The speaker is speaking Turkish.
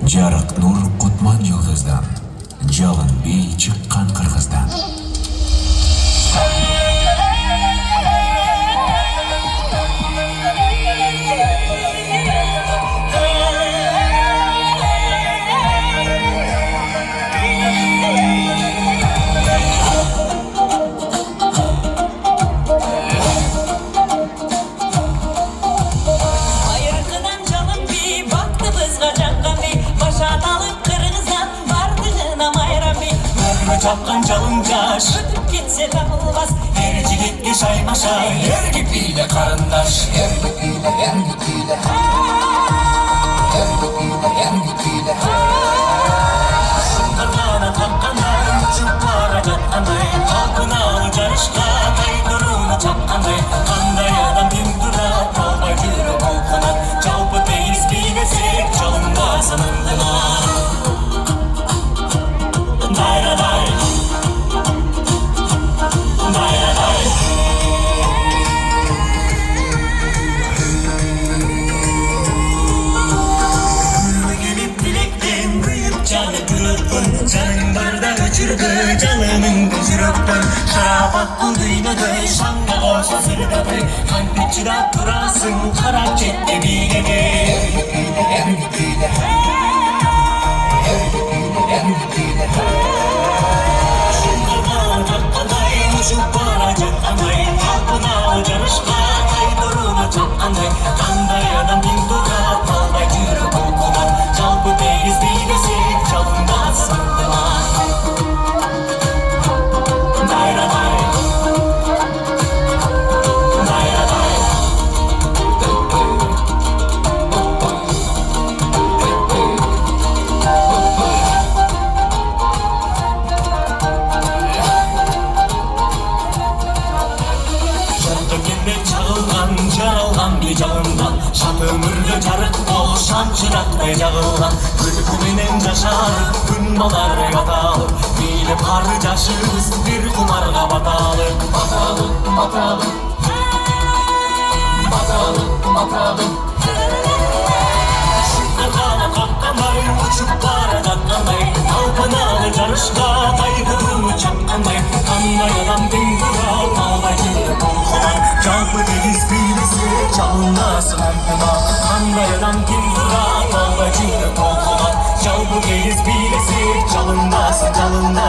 Жарык нур Кутман Йылдыздан, жалын бей чыккан Кыргыздан. Çapkan çalıncaş ötüp gitse tapılmaz. Her jigitke şaymaşa yer gibiyle karındaş. Yer gibiyle, yer gibiyle. Yer gibiyle, yer gibiyle. Kırlana tapkanday, uçup para çatkanday. Halkına ucarışka, kaydırını çapkanday. Kanday adam dimdura, kalbay jürü kolkunan. Çalpı teyiz bilesek, çalınma sanındına. Canım barda uçurdu canımın gözüröktön. Şarabak bulduynadı şanga olsa sırdadı. Kalp içine durasın karak çekti bir gece. Yer gibiyle, yer gibiyle. Yer gibiyle, yer gibiyle. Şunlardan çakkanday, uçup para çakkanday. Halkına ucarışka, kaydırını çakkanday. Kanday adam bin durak, kalbay jürü kolkunan. Çalpı teyiz bilesi, çalınmaz sandılar. Ömürde carık bol şamçırakta jağılgan. Күлкүменен жашар күн балар каталып. Бийлеп кары жашыбыз бир кумарга баталып. Баталып, баталып. Баталып, баталып. Шукаргана каккандай, учуп бара жаткандай. Талпыналы жарышка кайгырууну чапкандай. Кандай адам демдура албай жүрүп колкунан. Жалпы дегиз билесе жалынасың антына. Kanday adam kim durar, alba jürü kolkulan. Çalbu geyiz bilesi, çalındasın çalında.